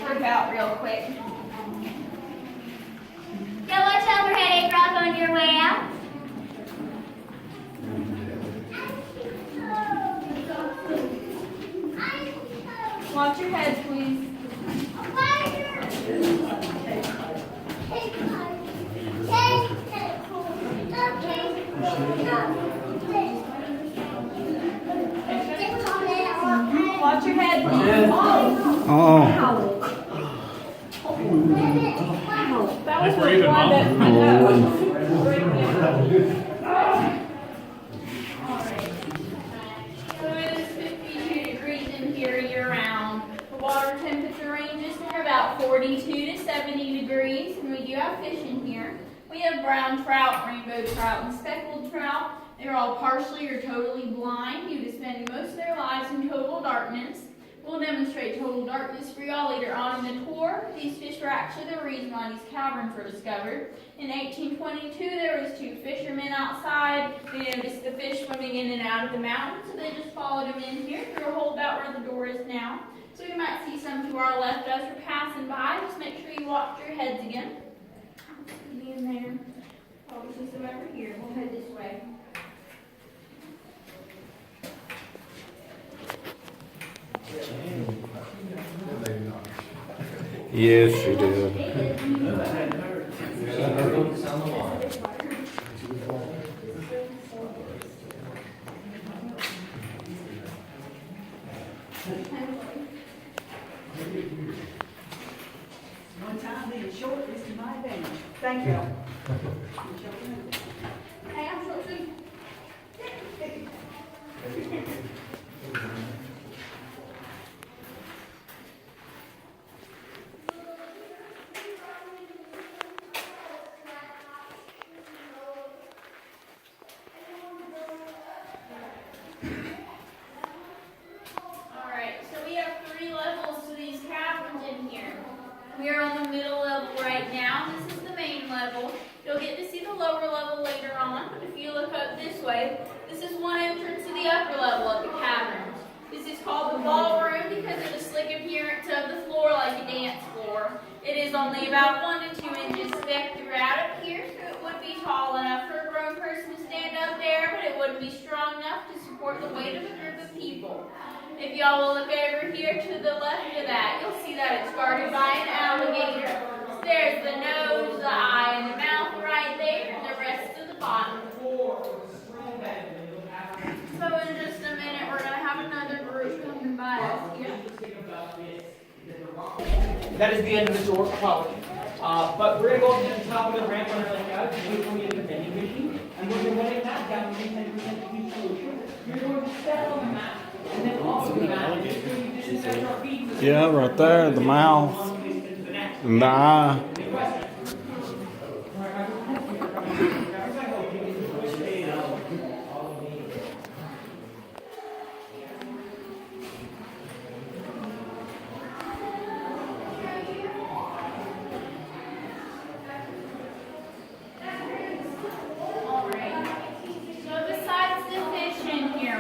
group out real quick. Now watch out for headache rock on your way out. Watch your heads, please. Watch your head, please. Oh. That was the one that I know. So it is 52 degrees in here year round. The water temperature ranges from about 42 to 70 degrees, and we do have fish in here. We have brown trout, rainbow trout, and speckled trout. They're all partially or totally blind due to spending most of their lives in total darkness. We'll demonstrate total darkness for y'all later on in the tour. These fish were actually the reason why these caverns were discovered. In 1822, there was 2 fishermen outside. They noticed the fish swimming in and out of the mountain, so they just followed them in here through a hole about where the door is now. So you might see some to our left as we're passing by. Just make sure you watch your heads again. Be in there. Probably see some over here. We'll head this way. Yes, you did. One time being short is to my advantage. Thank you. Hey, I'm short too. Alright, so we have 3 levels to these caverns in here. We are on the middle level right now. This is the main level. You'll get to see the lower level later on. If you look up this way, this is one entrance to the upper level of the caverns. This is called the ballroom because of the slick appearance of the floor like a dance floor. It is only about 1 to 2 inches thick throughout up here, so it would be tall enough for a grown person to stand up there, but it wouldn't be strong enough to support the weight of a group of people. If y'all will look over here to the left of that, you'll see that it's guarded by an alligator. So there's the nose, the eye, and the mouth right there, and the rest of the bottom. So in just a minute, we're going to have another group coming by us here. That is the end of the tour, apologies. But we're going to go up to the top of the ramp on our left out and wait till we get the vending machine. And we're going to let it map down to 10% of each solution. You're going to step on the map. And then off the map, Yeah, right there, the mouth and the eye.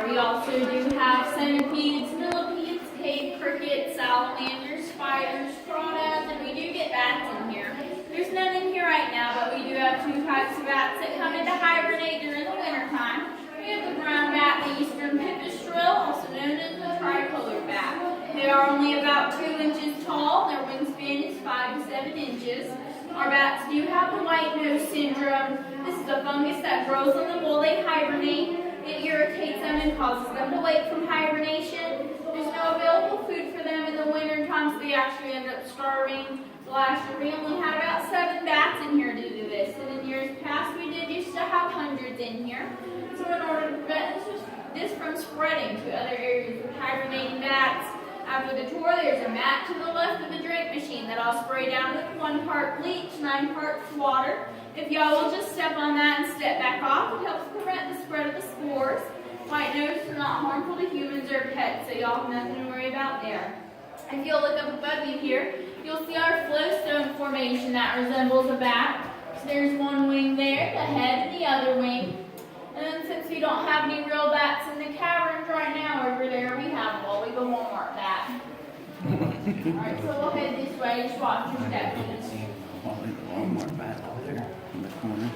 We also do have centipedes, millipedes, cave crickets, salamanders, spiders, crawdads, and we do get bats in here. There's none in here right now, but we do have 2 types of bats that come in to hibernate during the wintertime. We have the brown bat, the eastern pipistrelle, also known as the tricolor bat. They are only about 2 inches tall. Their wingspan is 5 to 7 inches. Our bats do have the white nose syndrome. This is a fungus that grows on them while they hibernate. It irritates them and causes them to wake from hibernation. There's no available food for them in the winter time, so they actually end up starving. Last year we only had about 7 bats in here due to this, and in years past we did used to have hundreds in here. So in order to prevent this from spreading to other areas with hibernating bats, after the tour there's a mat to the left of the drink machine that I'll spray down with 1 part bleach, 9 parts water. If y'all will just step on that and step back off, it helps prevent the spread of the spores. White nose is not harmful to humans or pets, so y'all have nothing to worry about there. If you'll look up above you here, you'll see our flowstone formation that resembles a bat. So there's 1 wing there, the head and the other wing. And then since we don't have any real bats in the caverns right now over there, we have a Wallyba Walmart bat. Alright, so we'll head this way, just watch your step, please. Walmart back over there in the corner.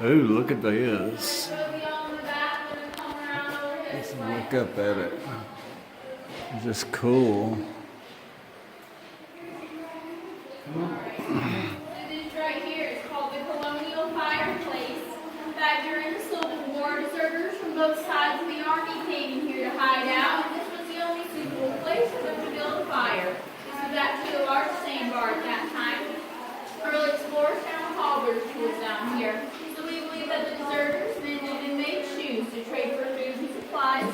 Ooh, look at this. Let's look up at it. It's just cool. This right here is called the Colonial Fireplace. Back during the Civil War, deserters from both sides of the army came in here to hide out, and this was the only suitable place for them to build a fire. This was actually a large sandbar at that time. Early explorers found cobbler's tools down here. So we believe that the deserters mended and made shoes to trade for food and supplies.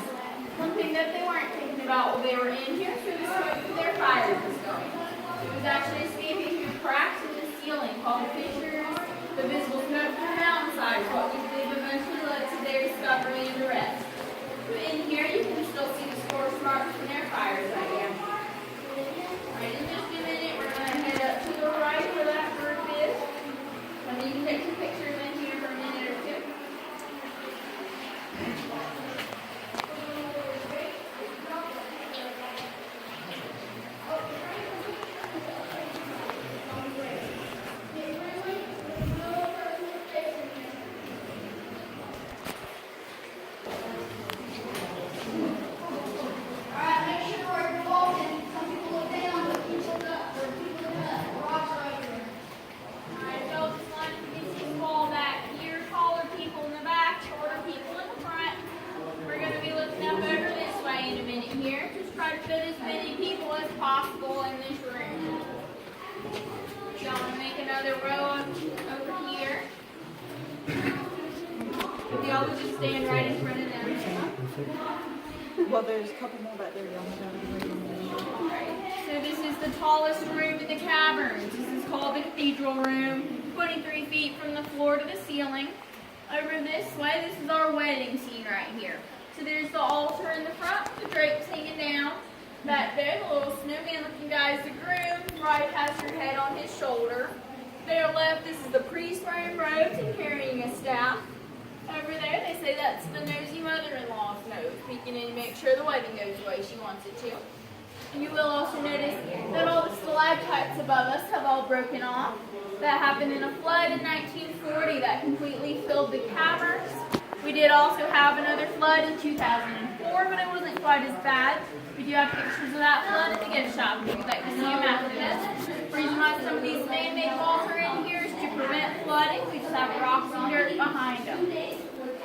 One thing that they weren't thinking about while they were in here was the smoke from their fires was going. It was actually escaping through cracks in the ceiling called fissures. The visible smoke from the mountainside is what we believe eventually led to their discovery and arrest. But in here you can still see the scorch marks from their fires right here. Alright, in just a minute we're going to head up to the right where that group is. And you can take some pictures in here for a minute or two. Alright, make sure where you're walking. Some people look down, but you look up. Or people look up. The rocks are right there. Alright, so just like you can see fall back here, taller people in the back, shorter people in the front. We're going to be looking up over this way in a minute here. Just try to fit as many people as possible in this room. So I'm going to make another row over here. If y'all would just stand right in front of them. Well, there's a couple more back there, y'all. Alright, so this is the tallest room in the caverns. This is called the cathedral room, 23 feet from the floor to the ceiling. Over this way, this is our wedding scene right here. So there's the altar in the front, the drapes hanging down. Back there, the little snowman looking guy is the groom, right has your head on his shoulder. There left, this is the priest wearing robes and carrying a staff. Over there, they say that's the nosy mother-in-law's nose, peeking in to make sure the wedding goes the way she wants it to. You will also notice that all the stalactites above us have all broken off. That happened in a flood in 1940 that completely filled the caverns. We did also have another flood in 2004, but it wasn't quite as bad. We do have pictures of that flood in the gift shop if you'd like to see them after this. The reason why some of these man-made walls are in here is to prevent flooding. We just have rocks and dirt behind them.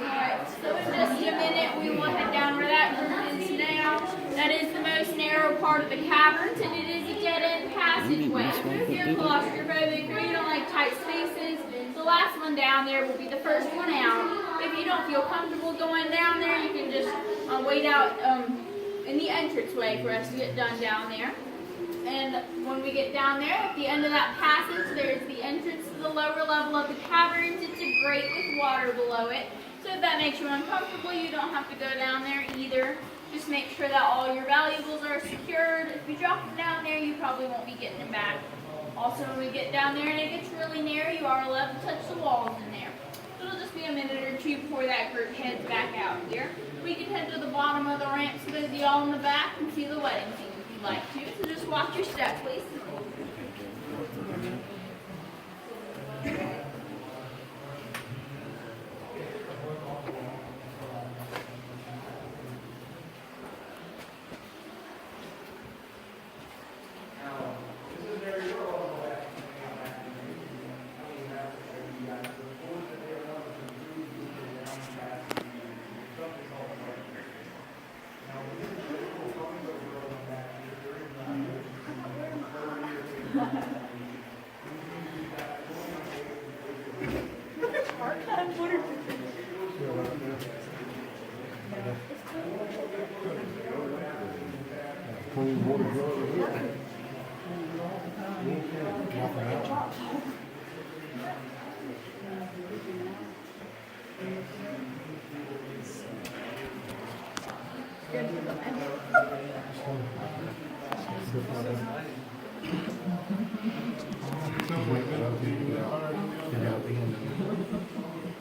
Alright, so in just a minute we will head down where that group is now. That is the most narrow part of the caverns, and it is a dead-end passageway. So if you're claustrophobic or you don't like tight spaces, the last one down there will be the first one out. If you don't feel comfortable going down there, you can just wait out in the entranceway for us to get done down there. And when we get down there, at the end of that passage, there's the entrance to the lower level of the caverns. It's a grate with water below it. So if that makes you uncomfortable, you don't have to go down there either. Just make sure that all your valuables are secured. If you drop them down there, you probably won't be getting them back. Also, when we get down there and it gets really near, you are allowed to touch the walls in there. So it'll just be a minute or two before that group heads back out here. We can head to the bottom of the ramp so that y'all in the back can see the wedding scene if you'd like to. So just watch your step, please.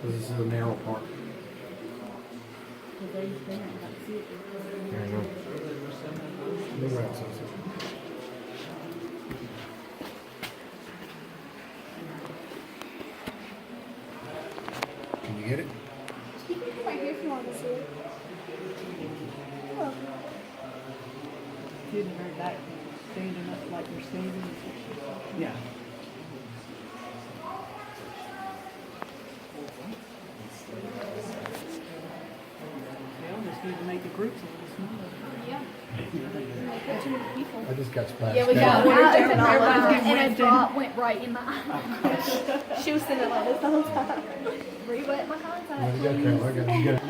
This is a narrow part. No rats. Can you get it? Didn't hurt that standing up like you're standing. Yeah. They'll just need to make the groups a little smaller. I just got splashed. Yeah, we got Water one jumping all over and a you. drop went right in my eye. She was sitting like this the whole time. Re-wet my contact. You got Carol, I got you. Got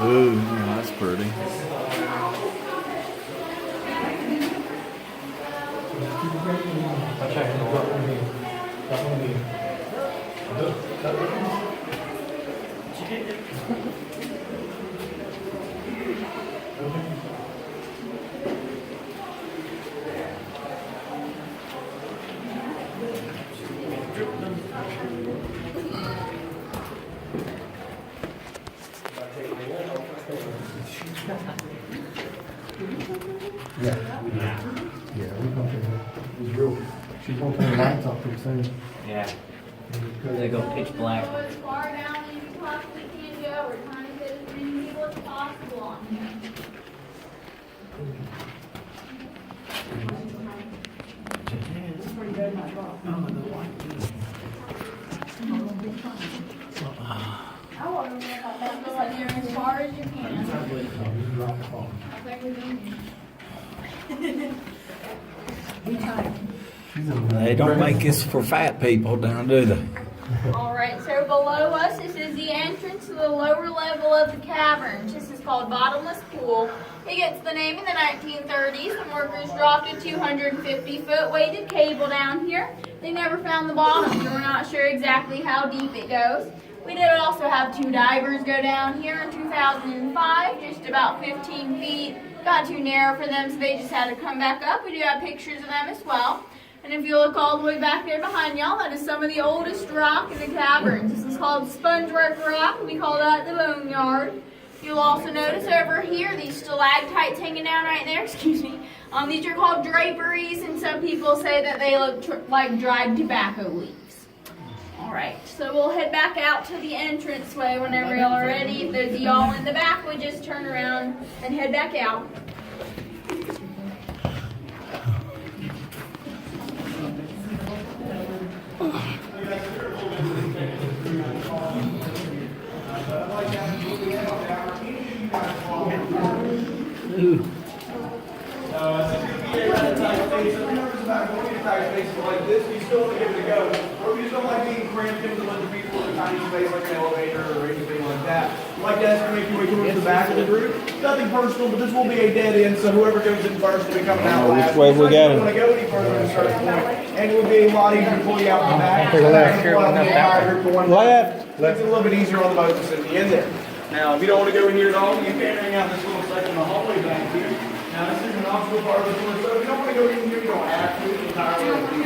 Ooh, yeah, that's pretty. Yeah. Yeah, we come to her. It was real. She's gonna turn the lights off pretty soon. Yeah. They go pitch black. Go as far down as you possibly can go. We're trying to get as many people as possible on here. I want to go as far as you can. They don't make this for fat people down, do they? Alright, so below us, this is the entrance to the lower level of the caverns. This is called Bottomless Pool. It gets the name in the 1930s. Some workers dropped a 250-foot weighted cable down here. They never found the bottom, so we're not sure exactly how deep it goes. We did also have 2 divers go down here in 2005, just about 15 feet. Got too narrow for them, so they just had to come back up. We do have pictures of them as well. And if you look all the way back there behind y'all, that is some of the oldest rock in the caverns. This is called spongework rock. We call that the boneyard. You'll also notice over here these stalactites hanging down right there. Excuse me. These are called draperies, and some people say that they look like dried tobacco leaves. All right, so we'll head back out to the entranceway whenever y'all are ready. If there's y'all in the back, we just turn around and head back out. Spaces like this, you still want to give it a go. Or if you just don't like being cramped into a bunch of people in a tiny space like an elevator or anything like that. You like to estimate your way towards the back of the group. Nothing personal, but this will be a dead end, so whoever goes in first will be coming out last. Which way we So got if you it? want to go any further than a certain point. And it will be a lot easier to pull you out the back. Take a left. Pull out the entire group to one Left. Makes it a little bit easier on the boat than sitting in there. Now, if you don't want to go in here at all, you can hang out this little section of the hallway back here. Now, this is an optional part of the tour, so if you don't want to go in here, you don't have to. It's entirely up to you.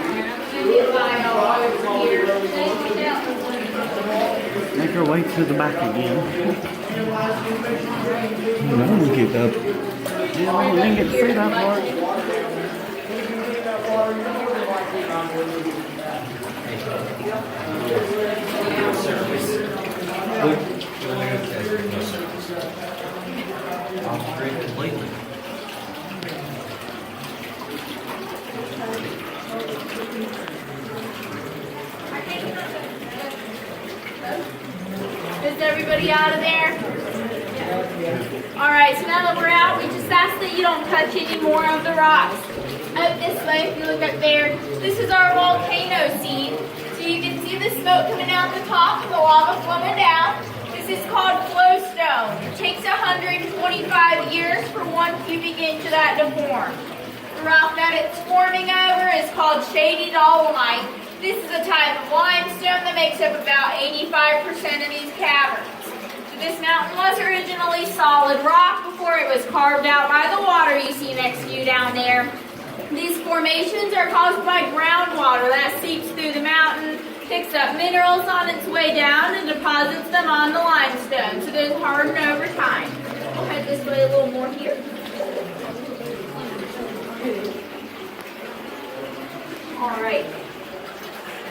Make our way to the back again. No, we get up. Yeah, we didn't get to see that part. Off street completely. out of there? Alright, so now that we're out, we just ask that you don't touch any more of the rocks. Up this way, if you look up there, this is our volcano scene. So you can see the smoke coming out the top and the lava flowing down. This is called flowstone. It takes 125 years for 1 cubic inch of that to form. The rock that it's forming over is called shady dolomite. This is a type of limestone that makes up about 85% of these caverns. This mountain was originally solid rock before it was carved out by the water you see next to you down there. These formations are caused by groundwater that seeps through the mountain, picks up minerals on its way down, and deposits them on the limestone, so they harden over time. We'll head this way a little more here. Alright.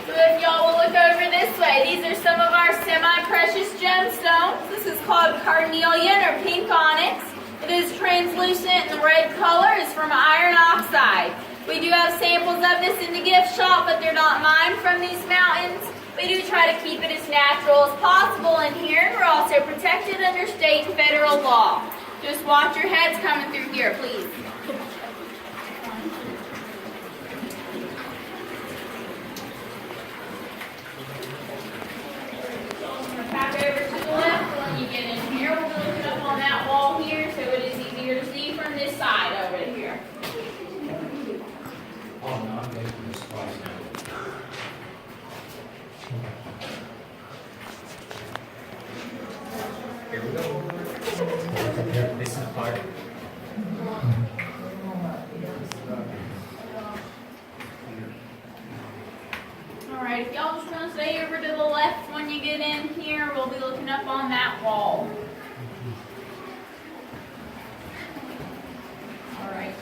So if y'all will look over this way, these are some of our semi-precious gemstones. This is called carnelian or pink onyx. It is translucent and the red color is from iron oxide. We do have samples of this in the gift shop, but they're not mined from these mountains. We do try to keep it as natural as possible in here. We're also protected under state and federal law. Just watch your heads coming through here, please. Back over to the left when you get in here. We'll look up on that wall here so it is easier to see from this side over here. Here we go. This is part. Alright, if y'all just want to stay over to the left when you get in here, we'll be looking up on that wall. Alright,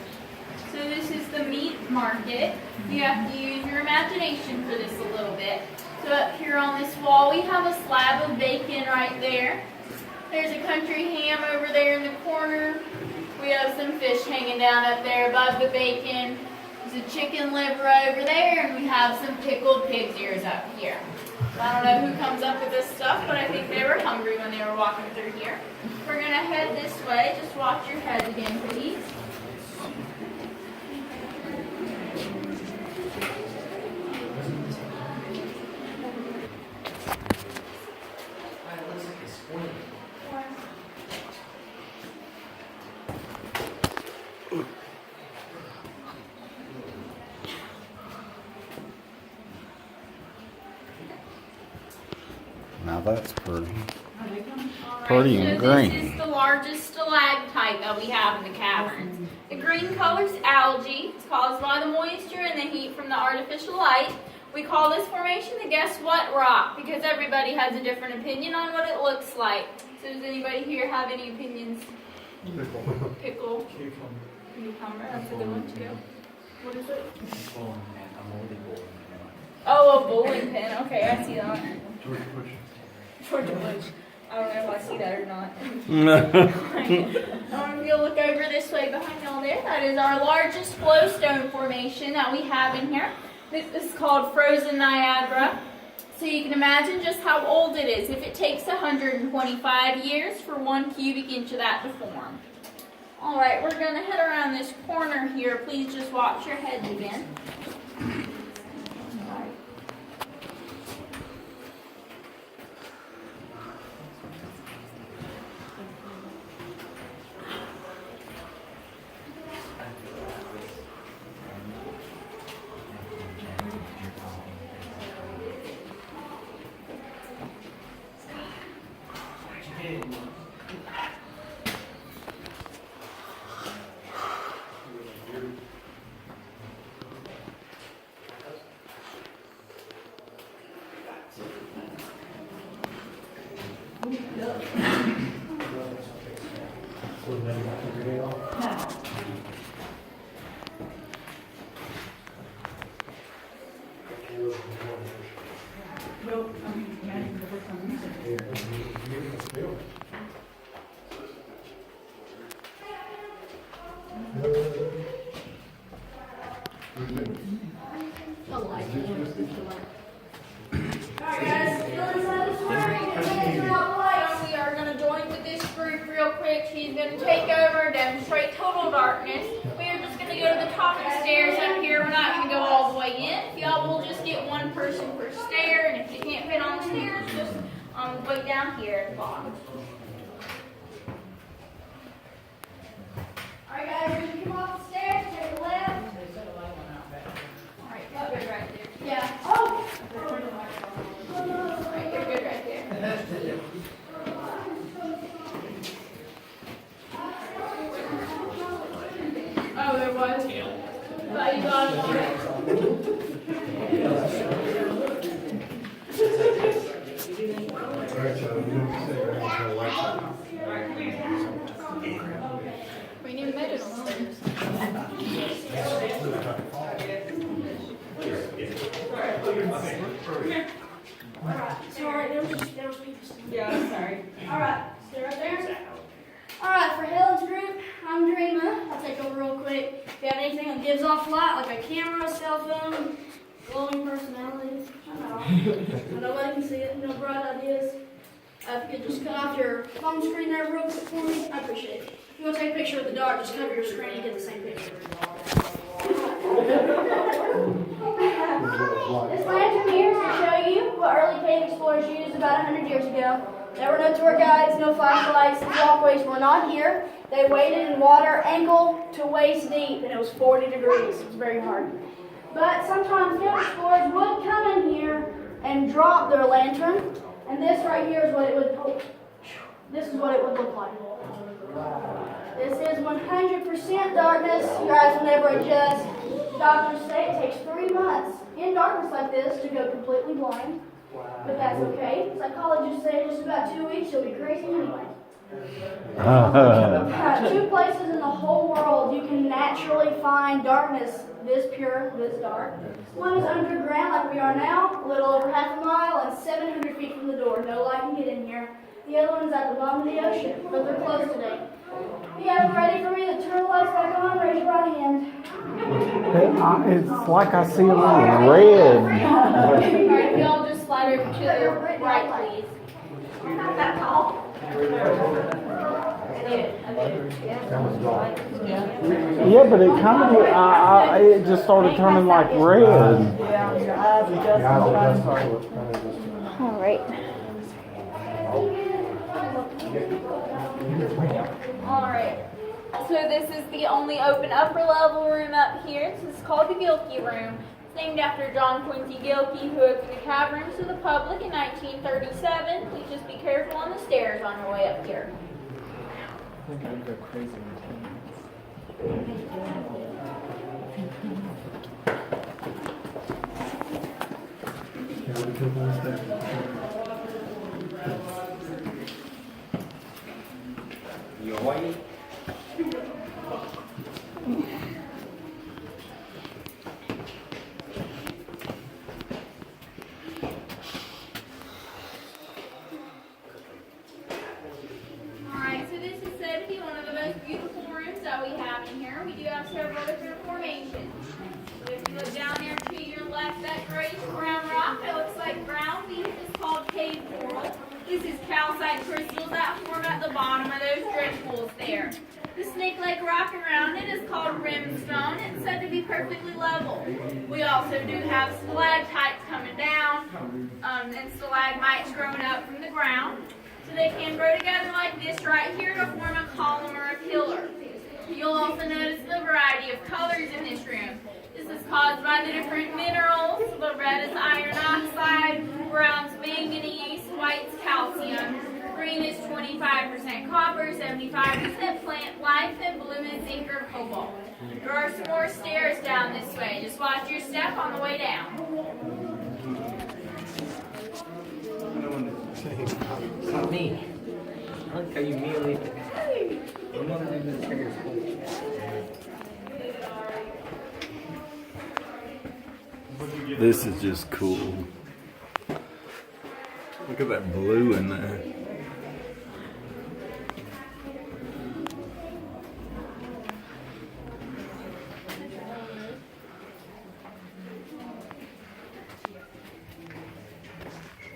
so this is the meat market. You have to use your imagination for this a little bit. So up here on this wall, we have a slab of bacon right there. There's a country ham over there in the corner. We have some fish hanging down up there above the bacon. There's a chicken liver over there, and we have some pickled pig's ears up here. I don't know who comes up with this stuff, but I think they were hungry when they were walking through here. We're going to head this way. Just watch your heads again, please. Now that's pretty. Alright, Pretty so and this green. is the largest stalactite that we have in the caverns. The green color is algae. It's caused by the moisture and the heat from the artificial light. We call this formation the guess what rock because everybody has a different opinion on what it looks like. So does anybody here have any opinions? Pickle. Cucumber. That's a good one too. What is it? Oh, a bowling pin. Okay, I see that. Georgia Bush. I don't know if I see that or not. I want you to look over this way behind y'all there. That is our largest flowstone formation that we have in here. This is called Frozen Niagara. So you can imagine just how old it is if it takes 125 years for 1 cubic inch of that to form. Alright, we're going to head around this corner here. Please just watch your heads again. Alright guys, still inside the story. We are going to going to take over, demonstrate total darkness. We are just going to go to the top of the stairs up here. We're not going to go all the way in. Y'all will just get one person per stair, and if you can't fit on the stairs, just on the way down here at the bottom. Alright guys, when you come off the stairs, take a left. Alright, you're good right there. Yeah. Oh! Alright, you're good right there. Oh, there was? But you got it on it. We need to it on stairs. Sorry, there was people. Yeah, sorry. Alright, stay right there. Alright, for Helen's group, I'm Dreamer. I'll take over real quick. If you have anything that gives off light, like a camera, cell phone, glowing personality, nobody can see it, no bright ideas. If you could just cut off your phone screen there real quick for me, I appreciate it. If you want to take a picture with the dark, just cover your screen and get the same picture. This lantern here is to show you what early cave explorers used about 100 years ago. There were no tour guides, no flashlights, the walkways were not here. They waded in water ankle to waist deep, and it was 40 degrees. It was very hard. But sometimes cave explorers would come in here and drop their lantern, and this right here is what it would. This is what it would look like. This is 100% darkness. Your eyes will never adjust. Doctors say it takes 3 months in darkness like this to go completely blind. But that's okay. Psychologists say just about 2 weeks you'll be crazy anyway. 2 places in the whole world you can naturally find darkness this pure, this dark. One is underground like we are now, a little over half a mile and 700 feet from the door. No light can get in here. The other one's at the bottom of the ocean, but they're closed today. If you guys are ready for me to turn the lights back on, raise your right hand. It's like I see a little red. Alright, if y'all just slide over to the right, please. Not that tall. Yeah, but it kind of, it just started turning like red. Yeah, your eyes adjust. All right. All right. So this is the only open upper level room up here. This is called the Gilkey Room. It's named after John Quincy Gilkey, who opened the caverns to the public in 1937. Please just be careful on the stairs on your way up here. I'm gonna go crazy. You white? Alright, so this is said to be one of the most beautiful rooms that we have in here. We do have several different formations. So if you look down there to your left, that grayish brown rock that looks like ground beef is called cave coral. This is calcite crystals that form at the bottom of those drift pools there. The snake-like rock around it is called rimstone. It's said to be perfectly level. We also do have stalactites coming down and stalagmites growing up from the ground. So they can grow together like this right here to form a column or a pillar. You'll also notice the variety of colors in this room. This is caused by the different minerals. The red is iron oxide, brown's manganese, white's calcium, green is 25% copper, 75% plant life, and blue is zinc or cobalt. There are some more stairs down this way. Just watch your step on the way down. It's not me. I like how you immediately. I'm not even the triggers. This is just cool. Look at that blue in there.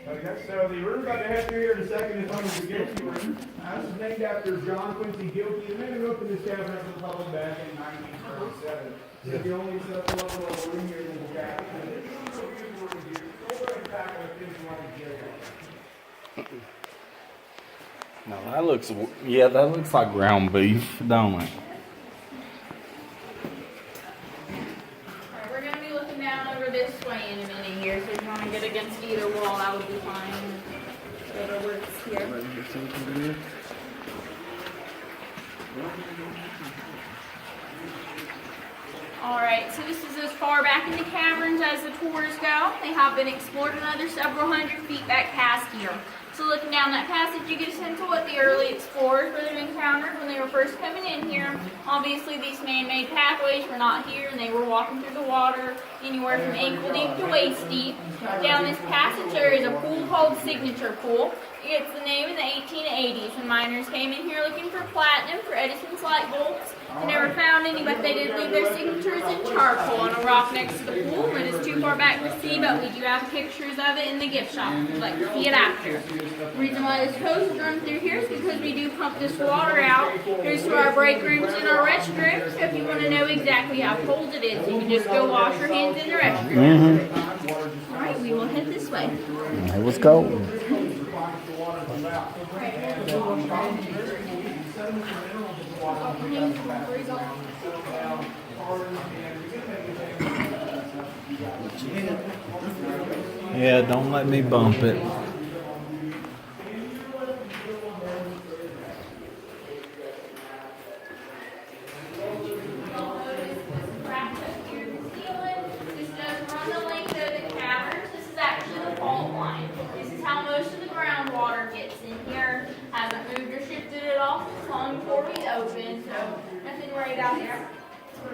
Okay, so the room we're about to head through here in a second is known as the Gilkey Room. This is named after John Quincy Gilkey. The man who opened this tavern up to the public back in 1937. So if you only set up a little room here in the back, Now that looks, yeah, that looks like ground beef, don't it? Alright, we're gonna be looking down over this way in a minute here, so if you want to get against either wall, that would be fine. Whatever works here. Alright, so this is as far back in the caverns as the tours go. They have been explored another several hundred feet back past here. So looking down that passage, you get a sense of what the early explorers would have encountered when they were first coming in here. Obviously, these man-made pathways were not here, and they were walking through the water anywhere from ankle deep to waist deep. Down this passage, there is a pool called Signature Pool. It gets the name in the 1880s when miners came in here looking for platinum for Edison's light bulbs. They never found any, but they did leave their signatures in charcoal on a rock next to the pool. It is too far back to see, but we do have pictures of it in the gift shop if you'd like to see it after. The reason why this hose is running through here is because we do pump this water out. Here's to our break rooms and our restrooms. So if you want to know exactly how cold it is, you can just go wash your hands in the restroom. Alright, we will head this way. It was cold. Yeah, don't let me bump it.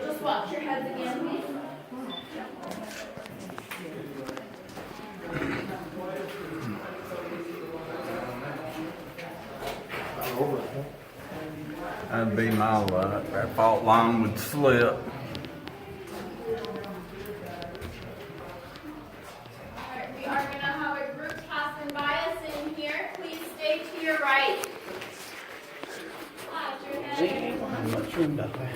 Just watch your heads again, please. That'd be my luck. That fault line would slip. Alright, we are going to have a group passing by us in here. Please stay to your right. Watch your head. I'm not sure about that.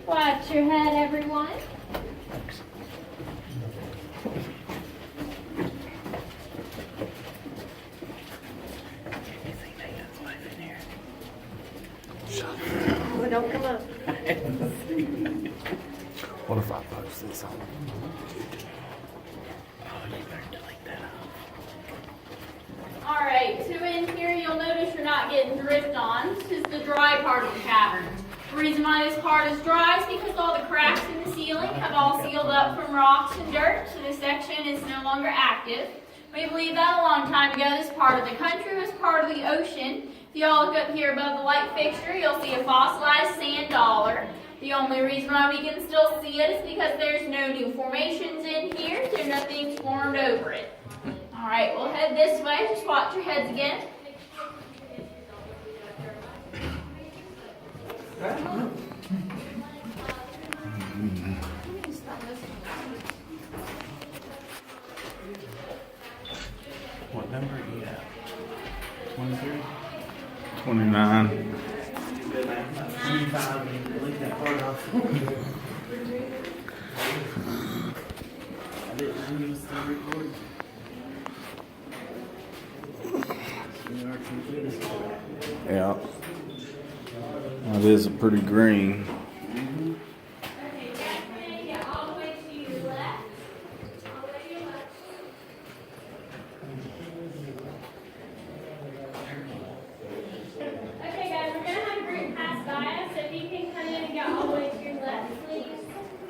Watch your head, everyone. Well, don't come up. What if I post this on? Alright, so in here you'll notice you're not getting drift on. This is the dry part of the cavern. The reason why this part is dry is because all the cracks in the ceiling have all sealed up from rocks and dirt, so this section is no longer active. We believe that a long time ago this part of the country was part of the ocean. If you all look up here above the light fixture, you'll see a fossilized sand dollar. The only reason why we can still see it is because there's no new formations in here, so nothing's formed over it. Alright, we'll head this way. Just watch your heads again. What number are you at? 23? 29. Yeah. That is a pretty green. Okay, Jack, we're going to get all the way to your left. All the way to your left. Okay, guys, we're going to have a group pass by us, so if you can come in and get all the way to your left, please.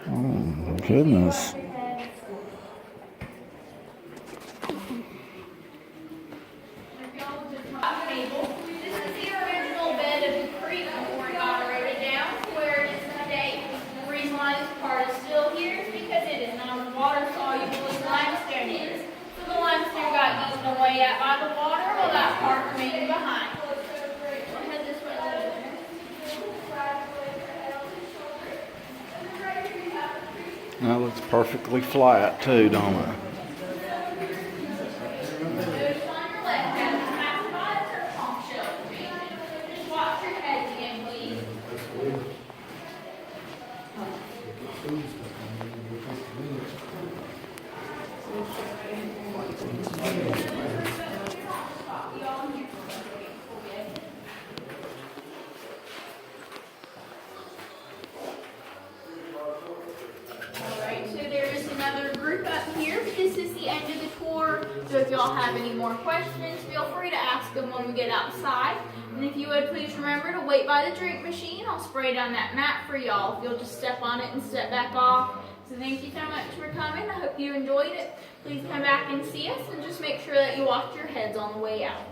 Oh, goodness. Watch your heads. If y'all would just rock table. This is the original bed of the creek before it got eroded down to where it is today. The reason why this part is still here is because it is not as water soluble as limestone is. So the limestone got eaten away at by the water while that part remained behind. We'll head this way a little bit. That looks perfectly flat too, don't it? Notice on your left hand, you have to buy a turf home shelter. Just watch your heads again, please. Alright, so there is another group up here, but this is the end of the tour. So if y'all have any more questions, feel free to ask them when we get outside. And if you would please remember to wait by the drink machine. I'll spray down that mat for y'all if you'll just step on it and step back off. So thank you so much for coming. I hope you enjoyed it. Please come back and see us and just make sure that you watch your heads on the way out.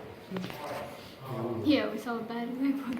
Yeah, we saw a bad example of that.